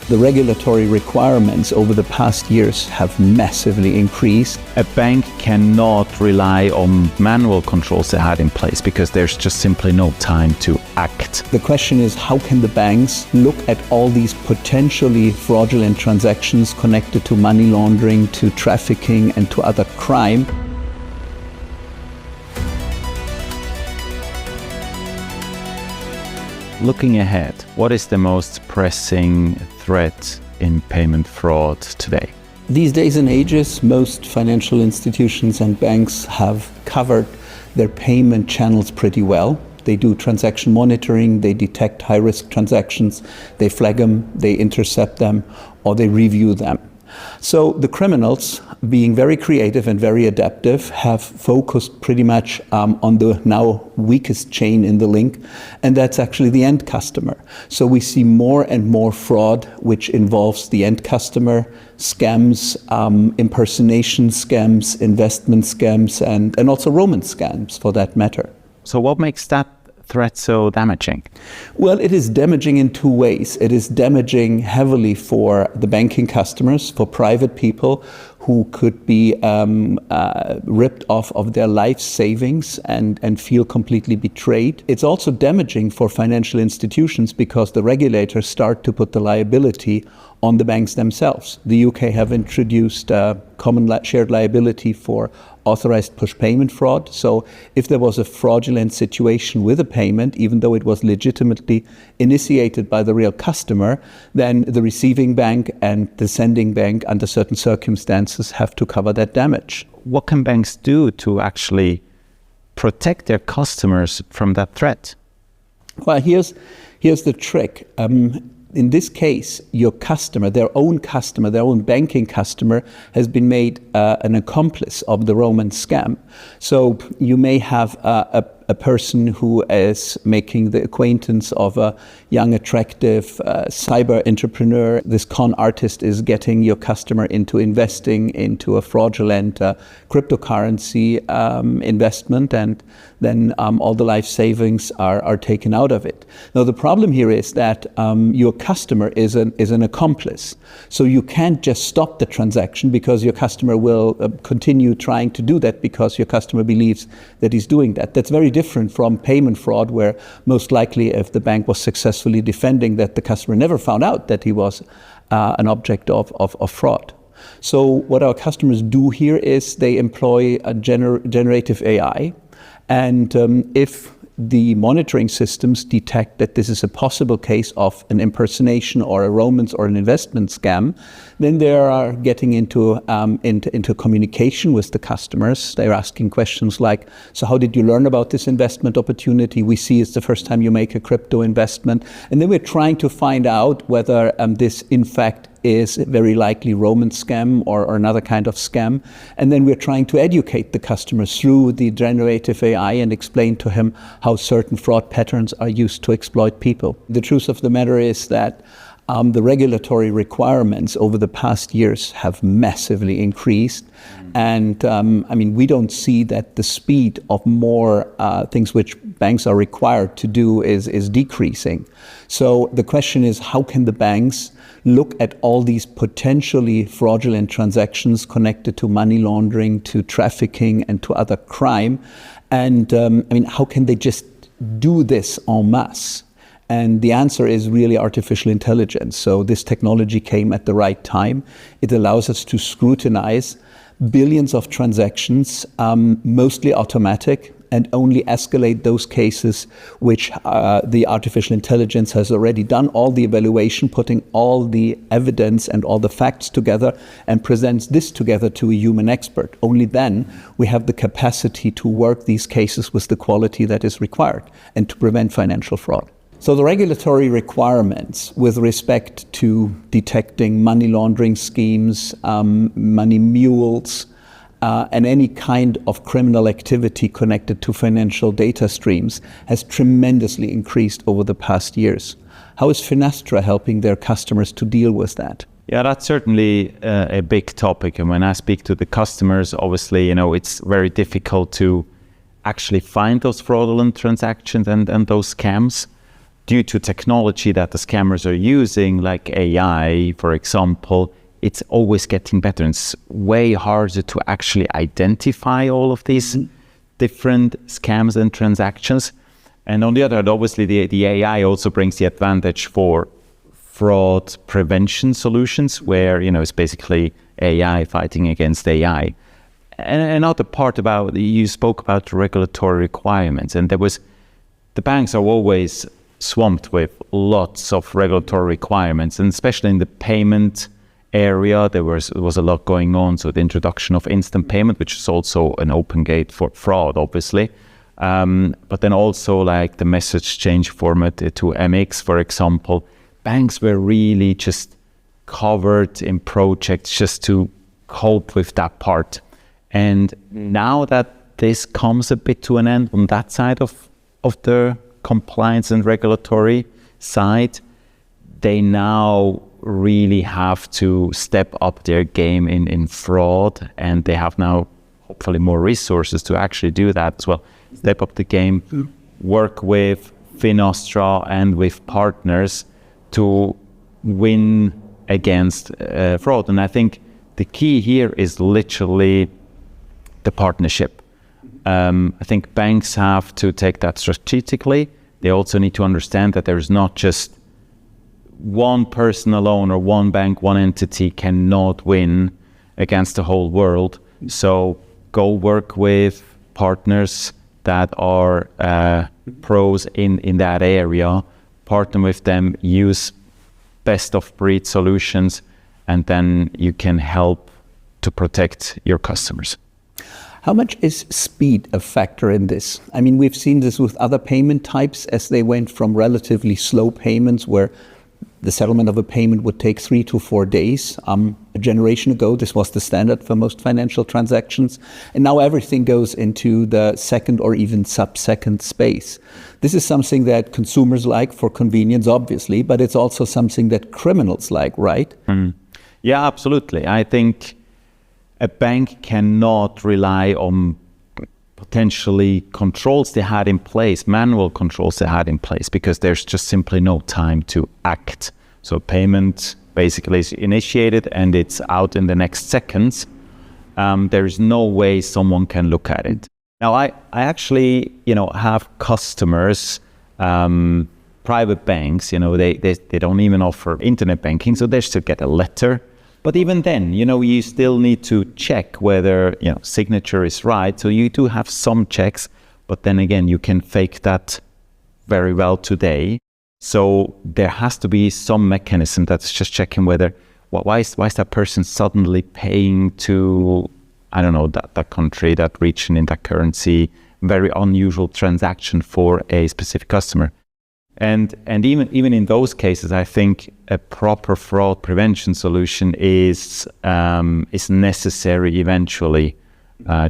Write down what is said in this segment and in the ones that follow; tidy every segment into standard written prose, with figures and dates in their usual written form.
The regulatory requirements over the past years have massively increased. A bank cannot rely on manual controls they had in place because there's just simply no time to act. The question is, how can the banks look at all these potentially fraudulent transactions connected to money laundering, to trafficking, and to other crime? Looking ahead, what is the most pressing threat in payment fraud today? These days and ages, most financial institutions and banks have covered their payment channels pretty well. They do transaction monitoring, they detect high-risk transactions, they flag them, they intercept them, or they review them. So the criminals, being very creative and very adaptive, have focused pretty much on the now weakest chain in the link, and that's actually the end customer. So we see more and more fraud which involves the end customer, scams, impersonation scams, investment scams, and also romance scams for that matter. So what makes that threat so damaging? Well, it is damaging in two ways. It is damaging heavily for the banking customers, for private people who could be ripped off of their life savings and feel completely betrayed. It's also damaging for financial institutions because the regulators start to put the liability on the banks themselves. The UK have introduced common shared liability for authorized push payment fraud. So if there was a fraudulent situation with a payment, even though it was legitimately initiated by the real customer, then the receiving bank and the sending bank, under certain circumstances, have to cover that damage. What can banks do to actually protect their customers from that threat? Well, here's the trick. In this case, your customer, their own banking customer, has been made an accomplice of the romance scam. So you may have a person who is making the acquaintance of a young, attractive cyber entrepreneur. This con artist is getting your customer into investing into a fraudulent cryptocurrency investment, and then all the life savings are taken out of it. Now, the problem here is that your customer is an accomplice. So you can't just stop the transaction because your customer will continue trying to do that because your customer believes that he's doing that. That's very different from payment fraud, where most likely if the bank was successfully defending that, the customer never found out that he was an object of fraud. So what our customers do here is they employ a generative AI, and if the monitoring systems detect that this is a possible case of an impersonation or a romance or an investment scam, then they are getting into communication with the customers. They're asking questions like, so how did you learn about this investment opportunity? We see it's the first time you make a crypto investment. And then we're trying to find out whether this in fact is very likely romance scam or another kind of scam. And then we're trying to educate the customer through the generative AI and explain to him how certain fraud patterns are used to exploit people. The truth of the matter is that the regulatory requirements over the past years have massively increased. And we don't see that the speed of more things which banks are required to do is decreasing. So the question is, how can the banks look at all these potentially fraudulent transactions connected to money laundering, to trafficking, and to other crime? And how can they just do this en masse? And the answer is really artificial intelligence. So this technology came at the right time. It allows us to scrutinize billions of transactions, mostly automatic, and only escalate those cases which the artificial intelligence has already done all the evaluation, putting all the evidence and all the facts together, and presents this together to a human expert. Only then we have the capacity to work these cases with the quality that is required and to prevent financial fraud. So the regulatory requirements with respect to detecting money laundering schemes, money mules, and any kind of criminal activity connected to financial data streams has tremendously increased over the past years. How is Finastra helping their customers to deal with that? Yeah, that's certainly a big topic. And when I speak to the customers, obviously, it's very difficult to actually find those fraudulent transactions and those scams. due to technology that the scammers are using, like AI, for example, it's always getting better. And it's way harder to actually identify all of these different scams and transactions. And on the other hand, obviously, the AI also brings the advantage for fraud prevention solutions, where, it's basically AI fighting against AI. And another part about, you spoke about regulatory requirements, and the banks are always swamped with lots of regulatory requirements, and especially in the payment area, there was a lot going on. So the introduction of instant payment, which is also an open gate for fraud, obviously. But then also like the message change format to MX, for example, banks were really just covered in projects just to cope with that part. And now that this comes a bit to an end on that side of the compliance and regulatory side, they now really have to step up their game in fraud, and they have now hopefully more resources to actually do that as well. Step up the game, work with Finastra and with partners to win against fraud. And I think the key here is literally the partnership. I think banks have to take that strategically. They also need to understand that there's not just one person alone, or one bank, one entity cannot win against the whole world. So go work with partners that are pros in that area, partner with them, use best of breed solutions, and then you can help to protect your customers. How much is speed a factor in this? I mean, we've seen this with other payment types as they went from relatively slow payments where the settlement of a payment would take 3 to 4 days. A generation ago, this was the standard for most financial transactions. And now everything goes into the second or even sub-second space. This is something that consumers like for convenience, obviously, but it's also something that criminals like, right? Yeah, absolutely. I think a bank cannot rely on potentially controls they had in place, manual controls they had in place, because there's just simply no time to act. So payment basically is initiated and it's out in the next seconds. There is no way someone can look at it. Now, I actually, have customers, private banks, they don't even offer internet banking, so they still get a letter. But even then, you still need to check whether, signature is right. So you do have some checks, but then again, you can fake that very well today. So there has to be some mechanism that's just checking whether, why is that person suddenly paying to, I don't know, that country, that region in that currency, very unusual transaction for a specific customer. And even in those cases, I think a proper fraud prevention solution is necessary eventually,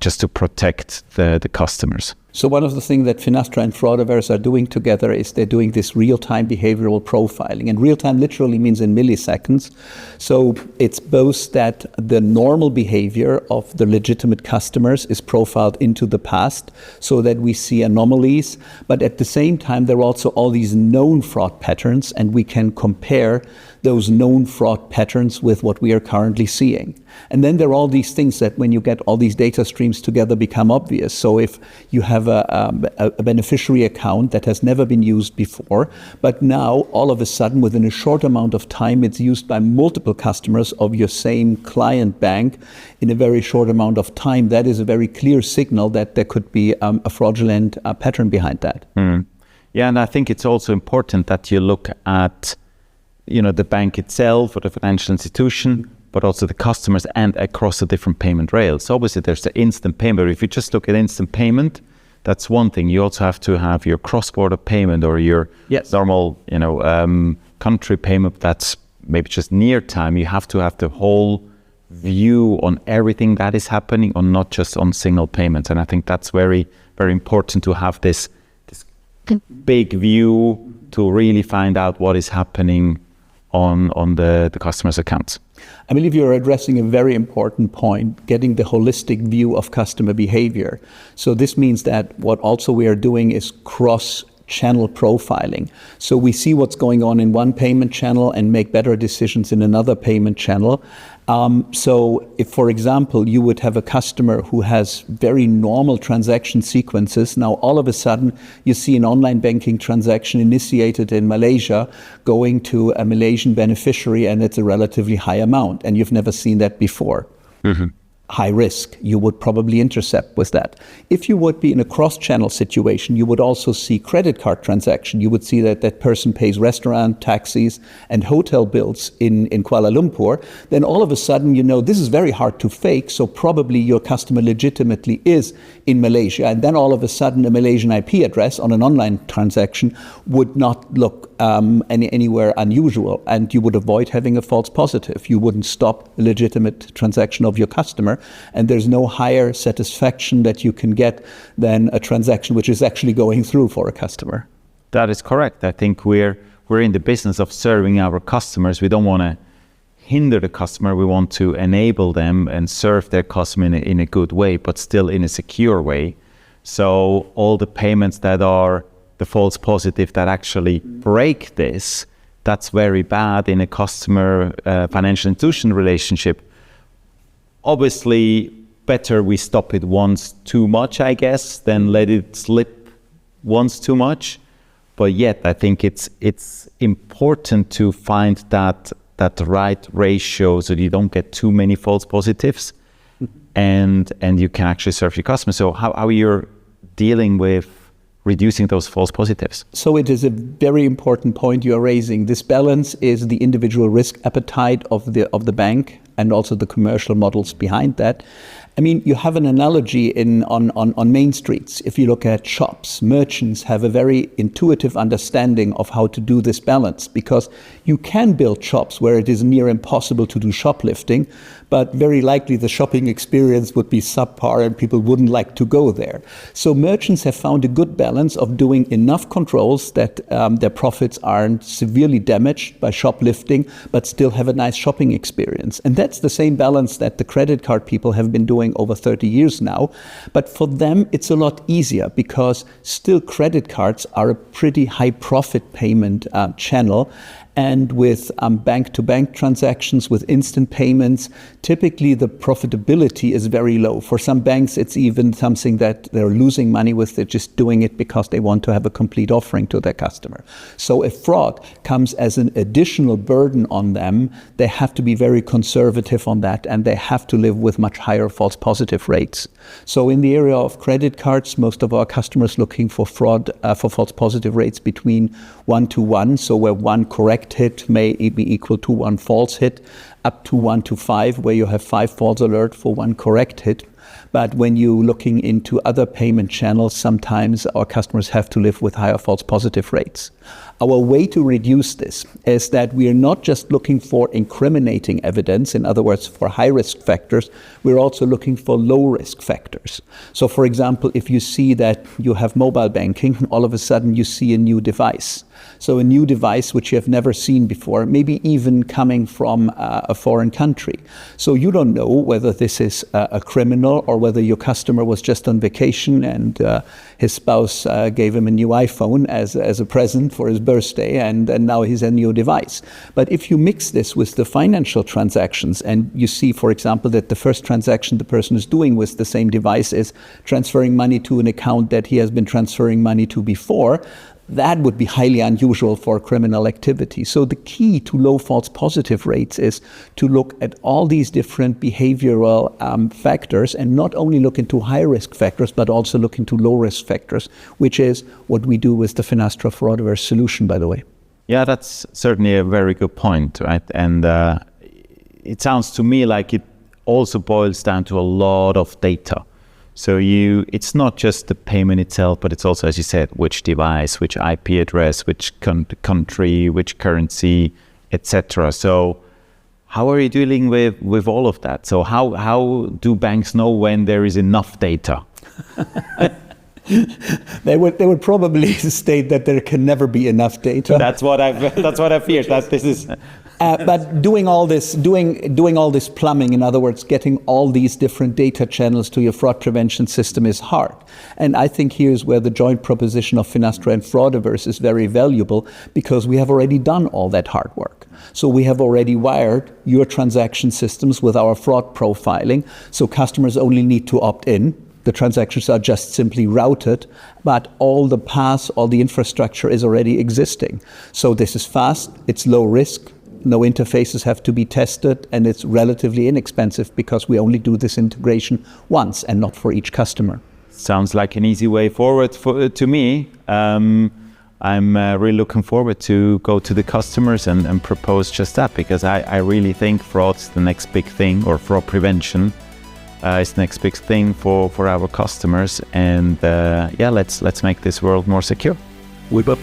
just to protect the customers. So one of the things that Finastra and FraudAverse are doing together is they're doing this real-time behavioral profiling. And real-time literally means in milliseconds. So it's both that the normal behavior of the legitimate customers is profiled into the past so that we see anomalies. But at the same time, there are also all these known fraud patterns, and we can compare those known fraud patterns with what we are currently seeing. And then there are all these things that when you get all these data streams together become obvious. So if you have a beneficiary account that has never been used before, but now all of a sudden within a short amount of time it's used by multiple customers of your same client bank in a very short amount of time, that is a very clear signal that there could be a fraudulent pattern behind that. Yeah, and I think it's also important that you look at the bank itself or the financial institution, but also the customers and across the different payment rails. So obviously there's the instant payment. If you just look at instant payment, that's one thing. You also have to have your cross-border payment or your normal, country payment that's maybe just near time. You have to have the whole view on everything that is happening, on not just on single payments. And I think that's very, very important to have this big view to really find out what is happening on the customer's accounts. I believe you're addressing a very important point, getting the holistic view of customer behavior. So this means that what also we are doing is cross channel profiling. So we see what's going on in one payment channel and make better decisions in another payment channel. So if, for example, you would have a customer who has very normal transaction sequences, now all of a sudden you see an online banking transaction initiated in Malaysia going to a Malaysian beneficiary, and it's a relatively high amount, and you've never seen that before. Mm-hmm. High risk, you would probably intercept with that. If you would be in a cross-channel situation, you would also see credit card transaction. You would see that that person pays restaurant, taxis, and hotel bills in Kuala Lumpur. Then all of a sudden, you know, this is very hard to fake, so probably your customer legitimately is in Malaysia. And then all of a sudden, a Malaysian IP address on an online transaction would not look anywhere unusual, and you would avoid having a false positive. You wouldn't stop a legitimate transaction of your customer, and there's no higher satisfaction that you can get than a transaction which is actually going through for a customer. That is correct. I think we're in the business of serving our customers. We don't want to hinder the customer. We want to enable them and serve their customer in a good way, but still in a secure way. So all the payments that are the false positive that actually break this, that's very bad in a customer financial institution relationship. Obviously, better we stop it once too much, I guess, than let it slip once too much. But yet, I think it's important to find that right ratio so that you don't get too many false positives, and you can actually serve your customers. So how you're dealing with reducing those false positives? So it is a very important point you're raising. This balance is the individual risk appetite of the bank and also the commercial models behind that. I mean, you have an analogy on main streets. If you look at shops, merchants have a very intuitive understanding of how to do this balance, because you can build shops where it is near impossible to do shoplifting, but very likely the shopping experience would be subpar and people wouldn't like to go there. So merchants have found a good balance of doing enough controls that their profits aren't severely damaged by shoplifting, but still have a nice shopping experience. And that's the same balance that the credit card people have been doing over 30 years now. But for them, it's a lot easier because still credit cards are a pretty high profit payment channel. And with bank-to-bank transactions, with instant payments, typically the profitability is very low. For some banks, it's even something that they're losing money with. They're just doing it because they want to have a complete offering to their customer. So if fraud comes as an additional burden on them, they have to be very conservative on that, and they have to live with much higher false positive rates. So in the area of credit cards, most of our customers looking for fraud, for false positive rates between 1 to 1, so where one correct hit may be equal to one false hit, up to 1 to 5, where you have 5 false alert for 1 correct hit. But when you're looking into other payment channels, sometimes our customers have to live with higher false positive rates. Our way to reduce this is that we are not just looking for incriminating evidence, in other words, for high-risk factors, we're also looking for low-risk factors. So, for example, if you see that you have mobile banking, all of a sudden you see a new device. So a new device which you have never seen before, maybe even coming from a foreign country. So you don't know whether this is a criminal or whether your customer was just on vacation and his spouse gave him a new iPhone as a present for his birthday, and now he's a new device. But if you mix this with the financial transactions and you see, for example, that the first transaction the person is doing with the same device is transferring money to an account that he has been transferring money to before, that would be highly unusual for criminal activity. So the key to low false positive rates is to look at all these different behavioral factors, and not only look into high risk factors, but also look into low risk factors, which is what we do with the Finastra FraudAverse solution, by the way. Yeah, that's certainly a very good point, right? And it sounds to me like it also boils down to a lot of data. So it's not just the payment itself, but it's also, as you said, which device, which IP address, which country, which currency, etc. So how are you dealing with all of that? So how do banks know when there is enough data? They would probably state that there can never be enough data. That's what I feared. That this is. But doing all this plumbing, in other words, getting all these different data channels to your fraud prevention system is hard. And I think here's where the joint proposition of Finastra and FraudAverse is very valuable, because we have already done all that hard work. So we have already wired your transaction systems with our fraud profiling, so customers only need to opt in. The transactions are just simply routed, but all the paths, all the infrastructure is already existing. So this is fast, it's low risk, no interfaces have to be tested, and it's relatively inexpensive because we only do this integration once and not for each customer. Sounds like an easy way forward to me. I'm really looking forward to go to the customers and propose just that, because I really think fraud's the next big thing, or fraud prevention is the next big thing for our customers. And yeah, let's make this world more secure. We will.